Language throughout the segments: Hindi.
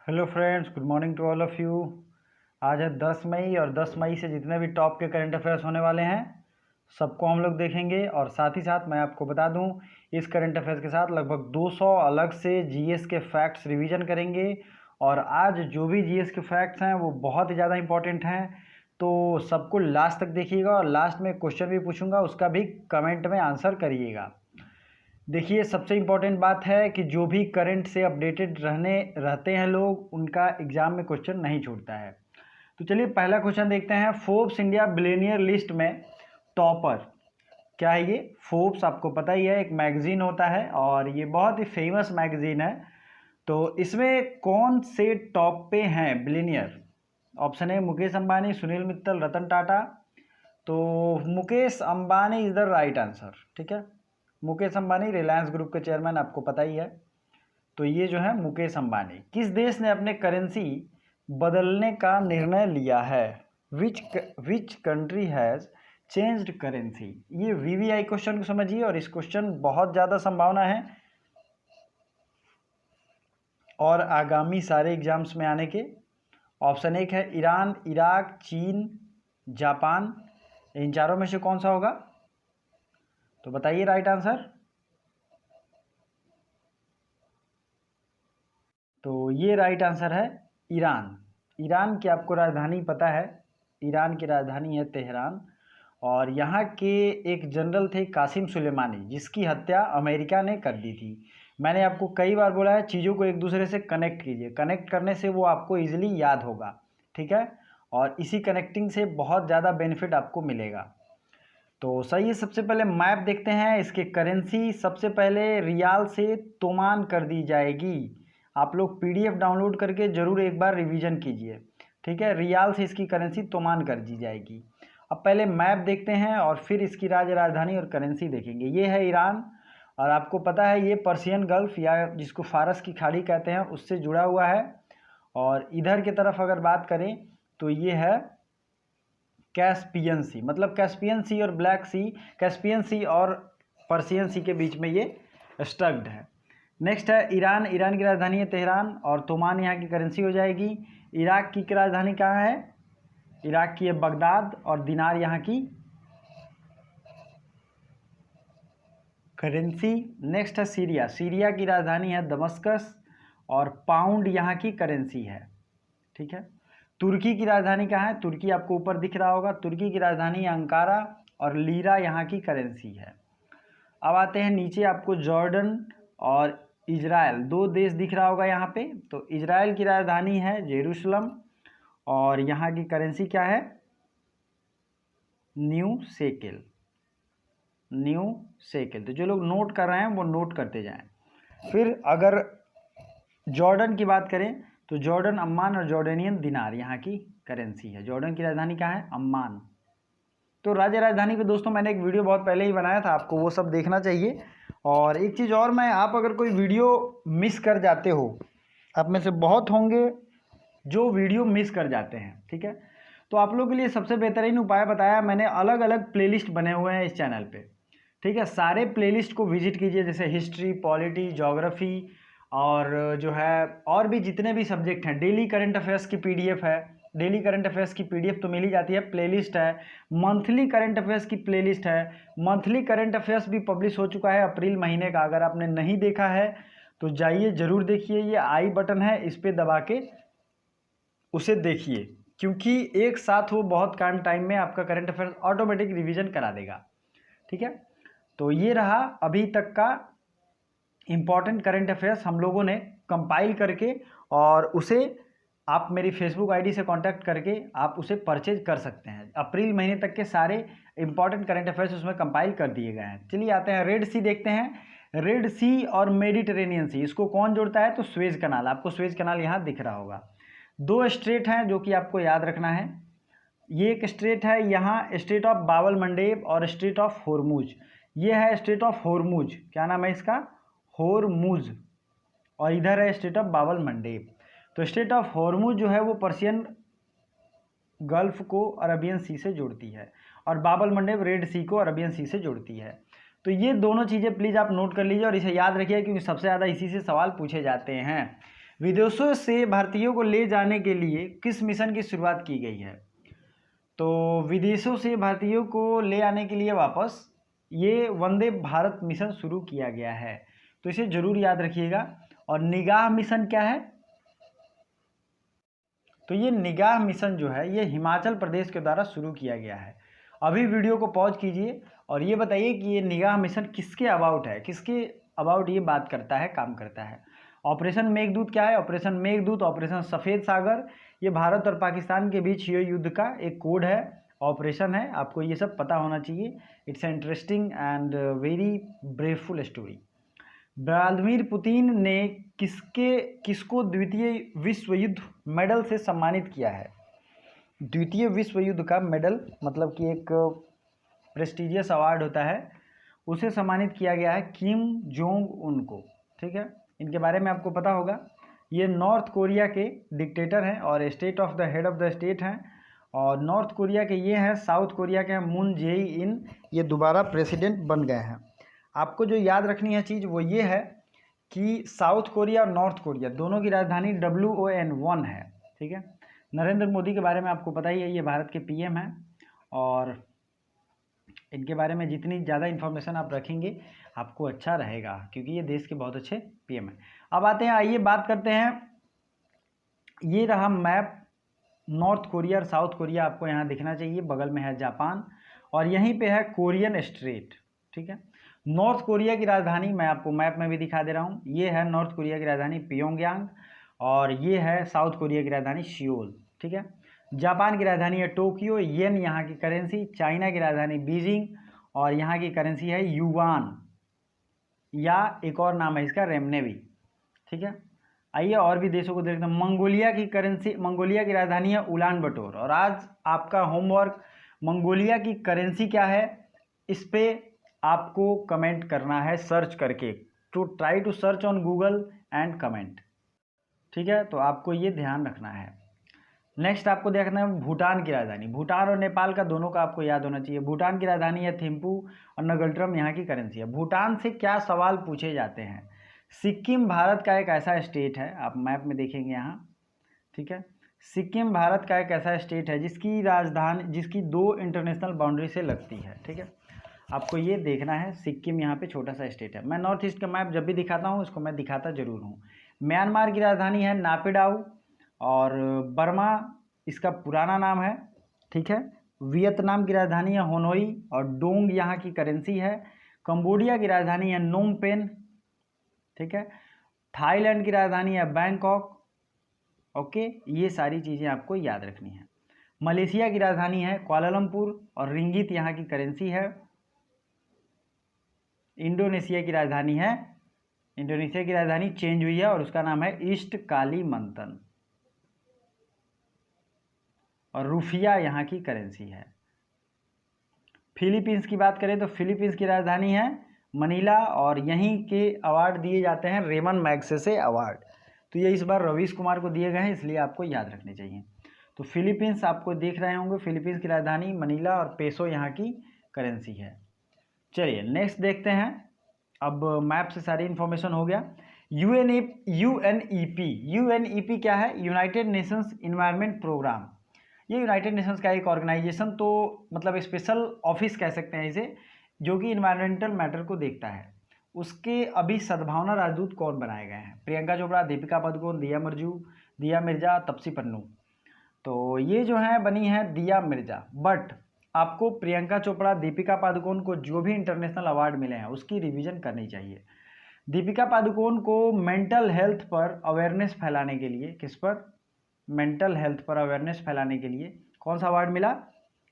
Hello friends, good morning to all of you. आज है 10 मई और 10 मई से जितने भी टॉप के करंट अफेयर्स होने वाले हैं सबको हम लोग देखेंगे। और साथ ही साथ मैं आपको बता दूं, इस करंट अफेयर्स के साथ लगभग 200 अलग से जीएस के फैक्ट्स रिवीजन करेंगे। और आज जो भी जीएस के फैक्ट्स हैं वो बहुत ही ज़्यादा इंपॉर्टेंट हैं, तो सबको लास्ट तक देखिएगा। और लास्ट में क्वेश्चन भी पूछूंगा, उसका भी कमेंट में आंसर करिएगा। देखिए, सबसे इम्पॉर्टेंट बात है कि जो भी करंट से अपडेटेड रहते हैं लोग, उनका एग्जाम में क्वेश्चन नहीं छूटता है। तो चलिए पहला क्वेश्चन देखते हैं। फोर्ब्स इंडिया बिलियनियर लिस्ट में टॉपर क्या है? ये फोर्ब्स आपको पता ही है, एक मैगजीन होता है और ये बहुत ही फेमस मैगजीन है। तो इसमें कौन से टॉप पे हैं बिलियनियर? ऑप्शन है मुकेश अंबानी, सुनील मित्तल, रतन टाटा। तो Mukesh Ambani is the right answer. ठीक है, मुकेश अंबानी रिलायंस ग्रुप के चेयरमैन, आपको पता ही है। तो ये जो है मुकेश अंबानी। किस देश ने अपने करेंसी बदलने का निर्णय लिया है? Which country has changed currency? ये वीवीआई क्वेश्चन को समझिए, और इस क्वेश्चन बहुत ज़्यादा संभावना है और आगामी सारे एग्जाम्स में आने के। ऑप्शन एक है ईरान, इराक, चीन, जापान। इन चारों में से कौन सा होगा? तो बताइए राइट आंसर। तो ये राइट आंसर है ईरान। ईरान की आपको राजधानी पता है? ईरान की राजधानी है तेहरान। और यहाँ के एक जनरल थे कासिम सुलेमानी, जिसकी हत्या अमेरिका ने कर दी थी। मैंने आपको कई बार बोला है, चीज़ों को एक दूसरे से कनेक्ट कीजिए, कनेक्ट करने से वो आपको ईजिली याद होगा। ठीक है, और इसी कनेक्टिंग से बहुत ज़्यादा बेनिफिट आपको मिलेगा। तो सही है, सबसे पहले मैप देखते हैं। इसके करेंसी सबसे पहले रियाल से तोमान कर दी जाएगी। आप लोग पीडीएफ डाउनलोड करके ज़रूर एक बार रिवीजन कीजिए। ठीक है, रियाल से इसकी करेंसी तोमान कर दी जाएगी। अब पहले मैप देखते हैं और फिर इसकी राजधानी और करेंसी देखेंगे। ये है ईरान, और आपको पता है ये पर्शियन गल्फ या जिसको फारस की खाड़ी कहते हैं उससे जुड़ा हुआ है। और इधर की तरफ अगर बात करें तो ये है कैस्पियन सी, मतलब कैस्पियन सी और ब्लैक सी, कैस्पियन सी और पर्शियन सी के बीच में ये स्टक्ड है। नेक्स्ट है ईरान। ईरान की राजधानी है तेहरान और तोमान यहाँ की करेंसी हो जाएगी। इराक की राजधानी कहाँ है? इराक की है बगदाद और दिनार यहाँ की करेंसी। नेक्स्ट है सीरिया। सीरिया की राजधानी है दमस्कस और पाउंड यहाँ की करेंसी है। ठीक है, तुर्की की राजधानी कहाँ है? तुर्की आपको ऊपर दिख रहा होगा। तुर्की की राजधानी है अंकारा और लीरा यहाँ की करेंसी है। अब आते हैं नीचे, आपको जॉर्डन और इजराइल दो देश दिख रहा होगा यहाँ पे। तो इजराइल की राजधानी है जेरूशलम और यहाँ की करेंसी क्या है? New shekel. New shekel. तो जो लोग नोट कर रहे हैं वो नोट करते जाएं। फिर अगर जॉर्डन की बात करें तो जॉर्डन अम्मान और जॉर्डेनियन दिनार यहाँ की करेंसी है। जॉर्डन की राजधानी कहाँ है? अम्मान। तो राज्य राजधानी पे दोस्तों मैंने एक वीडियो बहुत पहले ही बनाया था, आपको वो सब देखना चाहिए। और एक चीज़ और, मैं आप अगर कोई वीडियो मिस कर जाते हो, आप में से बहुत होंगे जो वीडियो मिस कर जाते हैं, ठीक है, तो आप लोगों के लिए सबसे बेहतरीन उपाय बताया मैंने। अलग अलग प्लेलिस्ट बने हुए हैं इस चैनल पे। ठीक है, सारे प्लेलिस्ट को विजिट कीजिए, जैसे हिस्ट्री, पॉलिटी, ज्योग्राफी और जो है और भी जितने भी सब्जेक्ट हैं। डेली करंट अफेयर्स की पीडीएफ है। डेली करंट अफेयर्स की पीडीएफ तो मिल ही जाती है, प्लेलिस्ट है। मंथली करंट अफेयर्स की प्लेलिस्ट है। मंथली करंट अफेयर्स भी पब्लिश हो चुका है अप्रैल महीने का। अगर आपने नहीं देखा है तो जाइए ज़रूर देखिए। ये आई बटन है, इस पर दबा के उसे देखिए, क्योंकि एक साथ वो बहुत कम टाइम में आपका करंट अफेयर्स ऑटोमेटिक रिवीजन करा देगा। ठीक है, तो ये रहा अभी तक का इम्पॉर्टेंट करंट अफेयर्स हम लोगों ने कंपाइल करके, और उसे आप मेरी फेसबुक आईडी से कांटेक्ट करके आप उसे परचेज कर सकते हैं। अप्रैल महीने तक के सारे इंपॉर्टेंट करंट अफेयर्स उसमें कंपाइल कर दिए गए हैं। चलिए आते हैं रेड सी देखते हैं। रेड सी और मेडिटेरेनियन सी, इसको कौन जोड़ता है? तो स्वेज कनाल। आपको स्वेज कनाल यहाँ दिख रहा होगा। दो स्ट्रेट हैं जो कि आपको याद रखना है। ये एक स्ट्रेट है यहाँ, स्ट्रेट ऑफ बाबल मंडेब और स्ट्रेट ऑफ होर्मुज। ये है स्ट्रेट ऑफ होर्मुज। क्या नाम है इसका? होर्मुज। और इधर है स्ट्रेट ऑफ बाबल मंडेब। तो स्ट्रेट ऑफ होर्मुज जो है वो पर्शियन गल्फ को अरबियन सी से जोड़ती है, और बाबल मंडेब रेड सी को अरबियन सी से जोड़ती है। तो ये दोनों चीज़ें प्लीज़ आप नोट कर लीजिए और इसे याद रखिए, क्योंकि सबसे ज़्यादा इसी से सवाल पूछे जाते हैं। विदेशों से भारतीयों को ले जाने के लिए किस मिशन की शुरुआत की गई है? तो विदेशों से भारतीयों को ले आने के लिए वापस ये वंदे भारत मिशन शुरू किया गया है, तो इसे जरूर याद रखिएगा। और निगाह मिशन क्या है? तो ये निगाह मिशन जो है ये हिमाचल प्रदेश के द्वारा शुरू किया गया है। अभी वीडियो को पॉज कीजिए और ये बताइए कि ये निगाह मिशन किसके अबाउट है, किसके अबाउट ये बात करता है, काम करता है। ऑपरेशन मेघदूत क्या है? ऑपरेशन मेघदूत, ऑपरेशन सफ़ेद सागर, ये भारत और पाकिस्तान के बीच ये युद्ध का एक कोड है, ऑपरेशन है। आपको ये सब पता होना चाहिए। It's interesting and very braveful story. Vladimir Putin ने किसको द्वितीय विश्व युद्ध मेडल से सम्मानित किया है? द्वितीय विश्व युद्ध का मेडल मतलब कि एक प्रेस्टिजियस अवार्ड होता है, उसे सम्मानित किया गया है किम जोंग उन को। ठीक है, इनके बारे में आपको पता होगा। ये नॉर्थ कोरिया के डिक्टेटर हैं और state of the head of the state हैं। और नॉर्थ कोरिया के ये हैं, साउथ कोरिया के हैं मून जे इन, ये दोबारा प्रेसिडेंट बन गए हैं। आपको जो याद रखनी है चीज़ वो ये है कि साउथ कोरिया और नॉर्थ कोरिया दोनों की राजधानी WON है। ठीक है, नरेंद्र मोदी के बारे में आपको पता ही है, ये भारत के PM हैं और इनके बारे में जितनी ज़्यादा इन्फॉर्मेशन आप रखेंगे आपको अच्छा रहेगा, क्योंकि ये देश के बहुत अच्छे PM हैं। अब आते हैं, आइए बात करते हैं। ये रहा मैप, नॉर्थ कोरिया और साउथ कोरिया आपको यहाँ दिखना चाहिए, बगल में है जापान और यहीं पे है कोरियन स्ट्रेट। ठीक है, नॉर्थ कोरिया की राजधानी मैं आपको मैप में भी दिखा दे रहा हूँ। ये है नॉर्थ कोरिया की राजधानी प्योंगयांग और ये है साउथ कोरिया की राजधानी सियोल। ठीक है, जापान की राजधानी है टोक्यो, येन यहाँ की करेंसी। चाइना की राजधानी बीजिंग और यहाँ की करेंसी है युवान, या एक और नाम है इसका रेमनेवी। ठीक है, आइए और भी देशों को देखते हैं। मंगोलिया की करेंसी, मंगोलिया की राजधानी है उलान बटोर। और आज आपका होमवर्क, मंगोलिया की करेंसी क्या है इस पर आपको कमेंट करना है सर्च करके। To try to search on Google and comment. ठीक है, तो आपको ये ध्यान रखना है। नेक्स्ट आपको देखना है भूटान की राजधानी। भूटान और नेपाल का दोनों का आपको याद होना चाहिए। भूटान की राजधानी है थिम्पू और नगल्ट्रम यहाँ की करेंसी है। भूटान से क्या सवाल पूछे जाते हैं? सिक्किम भारत का एक ऐसा स्टेट है, आप मैप में देखेंगे यहाँ। ठीक है, सिक्किम भारत का एक ऐसा स्टेट है जिसकी राजधानी, जिसकी 2 इंटरनेशनल बाउंड्री से लगती है। ठीक है, आपको ये देखना है। सिक्किम यहाँ पे छोटा सा स्टेट है। मैं नॉर्थ ईस्ट का मैप जब भी दिखाता हूँ इसको मैं दिखाता जरूर हूँ। म्यांमार की राजधानी है नापिडाउ और बर्मा इसका पुराना नाम है। ठीक है, वियतनाम की राजधानी है होनोई और डोंग यहाँ की करेंसी है। कंबोडिया की राजधानी है नोम पेन। ठीक है, थाईलैंड की राजधानी है बैंकॉक। ओके, ये सारी चीज़ें आपको याद रखनी है। मलेशिया की राजधानी है कुआलालंपुर और रिंगित यहाँ की करेंसी है। इंडोनेशिया की राजधानी चेंज हुई है और उसका नाम है ईस्ट कालीमंतन और रुफिया यहाँ की करेंसी है। फिलीपींस की बात करें तो फिलीपींस की राजधानी है मनीला और यहीं के अवार्ड दिए जाते हैं रेमन मैग्सेसे अवार्ड। तो ये इस बार रवीश कुमार को दिए गए हैं, इसलिए आपको याद रखने चाहिए। तो फिलीपींस आपको देख रहे होंगे, फिलीपींस की राजधानी मनीला और पेसो यहाँ की करेंसी है। चलिए नेक्स्ट देखते हैं। अब मैप से सारी इन्फॉर्मेशन हो गया। यूएनईपी क्या है? United Nations Environment Programme. ये यूनाइटेड नेशंस का एक ऑर्गेनाइजेशन, तो मतलब स्पेशल ऑफिस कह सकते हैं इसे, जो कि इन्वायरमेंटल मैटर को देखता है। उसके अभी सद्भावना राजदूत कौन बनाए गए हैं? प्रियंका चोपड़ा, दीपिका पादुकोण, दिया मिर्जा, तपसी पन्नू। तो ये जो है बनी है दिया मिर्जा। बट आपको प्रियंका चोपड़ा, दीपिका पादुकोण को जो भी इंटरनेशनल अवार्ड मिले हैं उसकी रिवीजन करनी चाहिए। दीपिका पादुकोण को मेंटल हेल्थ पर अवेयरनेस फैलाने के लिए, किस पर? मेंटल हेल्थ पर अवेयरनेस फैलाने के लिए कौन सा अवार्ड मिला?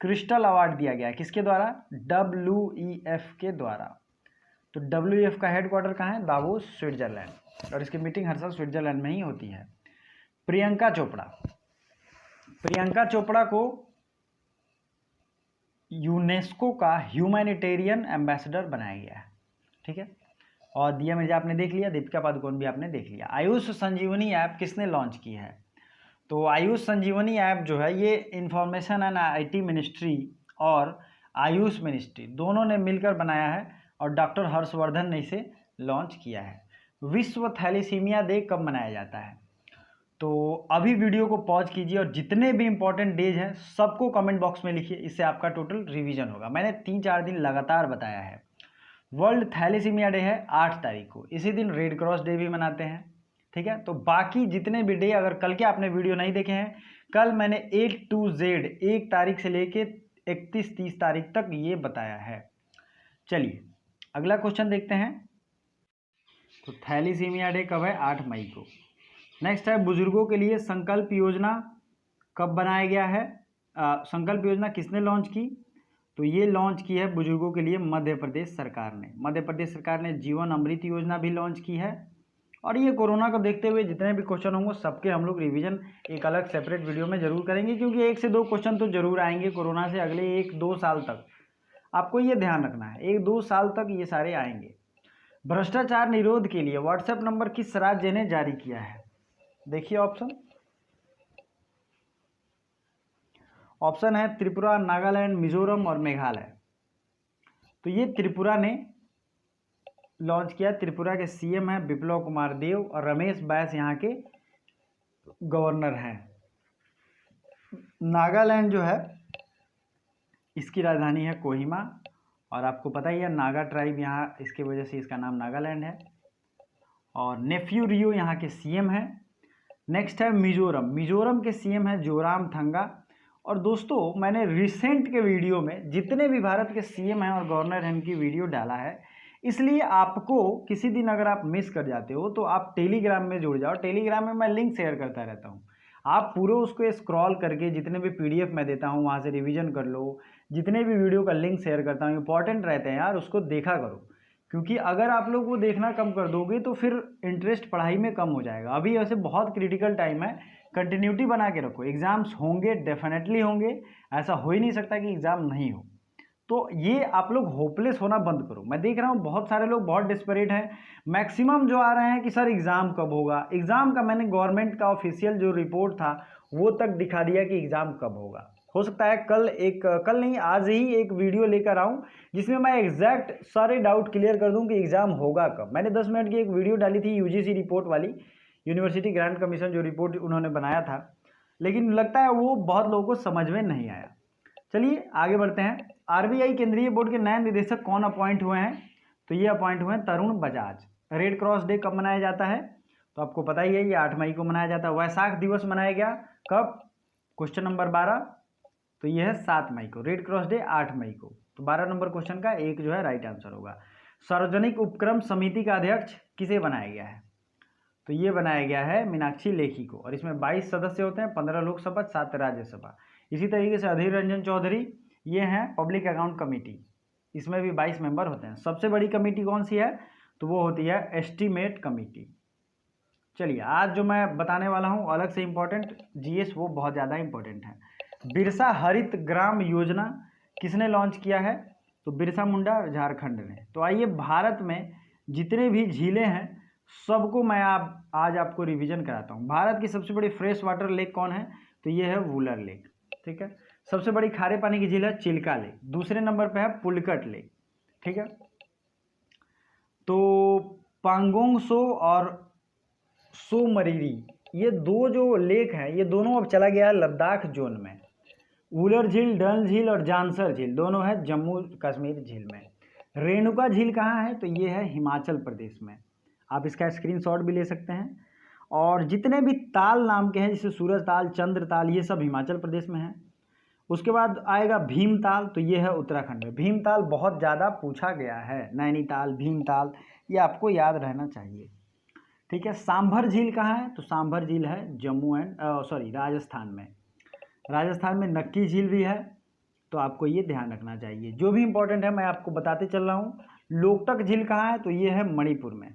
क्रिस्टल अवार्ड दिया गया। किसके द्वारा? WEF के द्वारा। तो WEF का हेडक्वार्टर कहाँ है? दावोस, स्विट्जरलैंड, और इसकी मीटिंग हर साल स्विट्जरलैंड में ही होती है। प्रियंका चोपड़ा को यूनेस्को का ह्यूमैनिटेरियन एम्बेसडर बनाया गया है। ठीक है, और दिया मिर्जा आपने देख लिया, दीपिका पादुकोण भी आपने देख लिया। आयुष संजीवनी ऐप किसने लॉन्च की है? तो आयुष संजीवनी ऐप जो है ये इंफॉर्मेशन एंड IT मिनिस्ट्री और आयुष मिनिस्ट्री दोनों ने मिलकर बनाया है और डॉक्टर हर्षवर्धन ने इसे लॉन्च किया है। विश्व थैलेसीमिया डे कब मनाया जाता है? तो अभी वीडियो को पॉज कीजिए और जितने भी इंपॉर्टेंट डेज हैं सबको कमेंट बॉक्स में लिखिए, इससे आपका टोटल रिवीजन होगा। मैंने 3-4 दिन लगातार बताया है। वर्ल्ड थैलेसीमिया डे है 8 तारीख को, इसी दिन रेड क्रॉस डे भी मनाते हैं, ठीक है। तो बाकी जितने भी डे, अगर कल के आपने वीडियो नहीं देखे हैं, कल मैंने A to Z 1 तारीख से लेके 31-30 तारीख तक ये बताया है। चलिए अगला क्वेश्चन देखते हैं। तो थैलेसीमिया डे कब है? 8 मई को। नेक्स्ट है, बुजुर्गों के लिए संकल्प योजना कब बनाया गया है? संकल्प योजना किसने लॉन्च की? तो ये लॉन्च की है बुजुर्गों के लिए मध्य प्रदेश सरकार ने। मध्य प्रदेश सरकार ने जीवन अमृत योजना भी लॉन्च की है। और ये कोरोना को देखते हुए जितने भी क्वेश्चन होंगे सबके हम लोग रिवीजन एक अलग सेपरेट वीडियो में जरूर करेंगे, क्योंकि 1 से 2 क्वेश्चन तो जरूर आएंगे कोरोना से अगले 1-2 साल तक। आपको ये ध्यान रखना है, 1-2 साल तक ये सारे आएंगे। भ्रष्टाचार निरोध के लिए व्हाट्सएप नंबर किस राज्य ने जारी किया है? देखिए ऑप्शन है त्रिपुरा, नागालैंड, मिजोरम और मेघालय। तो ये त्रिपुरा ने लॉन्च किया। त्रिपुरा के सीएम हैं बिप्लब कुमार देव और रमेश बैस यहाँ के गवर्नर हैं। नागालैंड जो है इसकी राजधानी है कोहिमा, और आपको पता ही है नागा ट्राइब यहाँ, इसके वजह से इसका नाम नागालैंड है। और नेफ्यू रियो यहाँ के सीएम हैं। नेक्स्ट है मिजोरम। मिजोरम के सीएम है जोरामथंगा। और दोस्तों मैंने रिसेंट के वीडियो में जितने भी भारत के सीएम हैं और गवर्नर हैं उनकी वीडियो डाला है, इसलिए आपको किसी दिन अगर आप मिस कर जाते हो तो आप टेलीग्राम में जुड़ जाओ। टेलीग्राम में मैं लिंक शेयर करता रहता हूँ, आप पूरे उसको स्क्रॉल करके जितने भी PDF मैं देता हूँ वहाँ से रिवीजन कर लो। जितने भी वीडियो का लिंक शेयर करता हूँ इंपॉर्टेंट रहते हैं यार, उसको देखा करो। क्योंकि अगर आप लोग वो देखना कम कर दोगे तो फिर इंटरेस्ट पढ़ाई में कम हो जाएगा। अभी ऐसे बहुत क्रिटिकल टाइम है, कंटिन्यूटी बना के रखो। एग्ज़ाम्स होंगे, डेफिनेटली होंगे, ऐसा हो ही नहीं सकता कि एग्ज़ाम नहीं हो। तो ये आप लोग होपलेस होना बंद करो। मैं देख रहा हूँ बहुत सारे लोग बहुत डिस्परेट हैं। मैक्सिमम जो आ रहे हैं कि सर एग्ज़ाम कब होगा। एग्ज़ाम का मैंने गवर्नमेंट का ऑफिशियल जो रिपोर्ट था वो तक दिखा दिया कि एग्ज़ाम कब होगा। हो सकता है कल नहीं आज ही एक वीडियो लेकर आऊँ जिसमें मैं एग्जैक्ट सारे डाउट क्लियर कर दूँ कि एग्ज़ाम होगा कब। मैंने 10 मिनट की एक वीडियो डाली थी UGC रिपोर्ट वाली, यूनिवर्सिटी ग्रांट कमीशन जो रिपोर्ट उन्होंने बनाया था, लेकिन लगता है वो बहुत लोगों को समझ में नहीं आया। चलिए आगे बढ़ते हैं। RBI केंद्रीय बोर्ड के नए निदेशक कौन अपॉइंट हुए हैं? तो ये अपॉइंट हुए हैं Tarun Bajaj. Red cross day कब मनाया जाता है? तो आपको पता ही है ये 8 मई को मनाया जाता है। वैशाख दिवस मनाया गया कब? क्वेश्चन नंबर 12, तो ये है 7 मई को। रेड क्रॉस डे 8 मई को। तो 12 नंबर क्वेश्चन का एक जो है राइट आंसर होगा। सार्वजनिक उपक्रम समिति का अध्यक्ष किसे बनाया गया है? तो ये बनाया गया है मीनाक्षी लेखी को, और इसमें 22 सदस्य होते हैं, 15 लोकसभा, 7 राज्यसभा। इसी तरीके से अधीर रंजन चौधरी ये हैं पब्लिक अकाउंट कमेटी, इसमें भी 22 मेंबर होते हैं। सबसे बड़ी कमेटी कौन सी है? तो वो होती है एस्टीमेट कमेटी। चलिए आज जो मैं बताने वाला हूँ अलग से इम्पोर्टेंट GS, वो बहुत ज़्यादा इम्पोर्टेंट है। बिरसा हरित ग्राम योजना किसने लॉन्च किया है? तो बिरसा मुंडा झारखंड ने। तो आइए भारत में जितने भी झीलें हैं सबको मैं आज आपको रिवीजन कराता हूँ। भारत की सबसे बड़ी फ्रेश वाटर लेक कौन है? तो ये है वुलर लेक, ठीक है। सबसे बड़ी खारे पानी की झील है चिल्का लेक। दूसरे नंबर पे है पुलकट लेक, ठीक है। तो पांगोंग सो और सो मरीरी, ये दो जो लेक हैं ये दोनों अब चला गया है लद्दाख जोन में। वुलर झील, डल झील और जानसर झील दोनों है जम्मू कश्मीर झील में। रेणुका झील कहाँ है? तो ये है हिमाचल प्रदेश में। आप इसका स्क्रीनशॉट भी ले सकते हैं। और जितने भी ताल नाम के हैं जैसे सूरज ताल, चंद्र ताल, ये सब हिमाचल प्रदेश में है। उसके बाद आएगा भीमताल, तो ये है उत्तराखंड में। भीमताल बहुत ज़्यादा पूछा गया है, नैनीताल, भीमताल, ये आपको याद रहना चाहिए, ठीक है। सांभर झील कहाँ है? तो सांभर झील है राजस्थान में। राजस्थान में नक्की झील भी है, तो आपको ये ध्यान रखना चाहिए। जो भी इंपॉर्टेंट है मैं आपको बताते चल रहा हूँ। लोकटक झील कहाँ है? तो ये है मणिपुर में,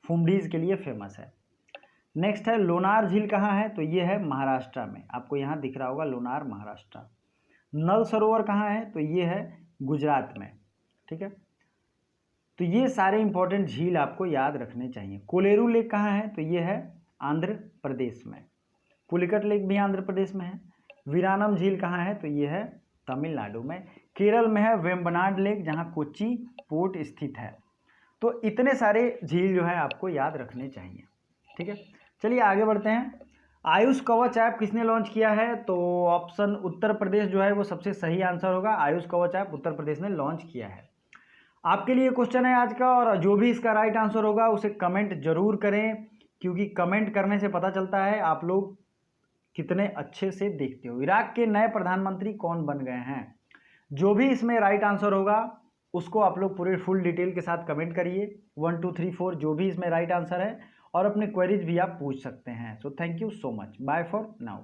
फुमडीज के लिए फेमस है। नेक्स्ट है लोनार झील कहाँ है? तो ये है महाराष्ट्र में, आपको यहाँ दिख रहा होगा लोनार महाराष्ट्र। नल सरोवर कहाँ है? तो ये है गुजरात में, ठीक है। तो ये सारे इंपॉर्टेंट झील आपको याद रखने चाहिए। कोलेरू लेक कहाँ है? तो ये है आंध्र प्रदेश में। पुलिकट लेक भी आंध्र प्रदेश में है। वीरानम झील कहाँ है? तो ये है तमिलनाडु में। केरल में है वेम्बनाड लेक जहाँ कोच्चि पोर्ट स्थित है। तो इतने सारे झील जो है आपको याद रखने चाहिए, ठीक है। चलिए आगे बढ़ते हैं। आयुष कवच ऐप किसने लॉन्च किया है? तो ऑप्शन उत्तर प्रदेश जो है वो सबसे सही आंसर होगा। आयुष कवच ऐप उत्तर प्रदेश ने लॉन्च किया है। आपके लिए क्वेश्चन है आज का, और जो भी इसका राइट आंसर होगा उसे कमेंट जरूर करें, क्योंकि कमेंट करने से पता चलता है आप लोग कितने अच्छे से देखते हो। इराक के नए प्रधानमंत्री कौन बन गए हैं? जो भी इसमें राइट आंसर होगा उसको आप लोग पूरे फुल डिटेल के साथ कमेंट करिए, 1 2 3 4 जो भी इसमें राइट आंसर है, और अपने क्वेरीज भी आप पूछ सकते हैं। So thank you so much, bye for now.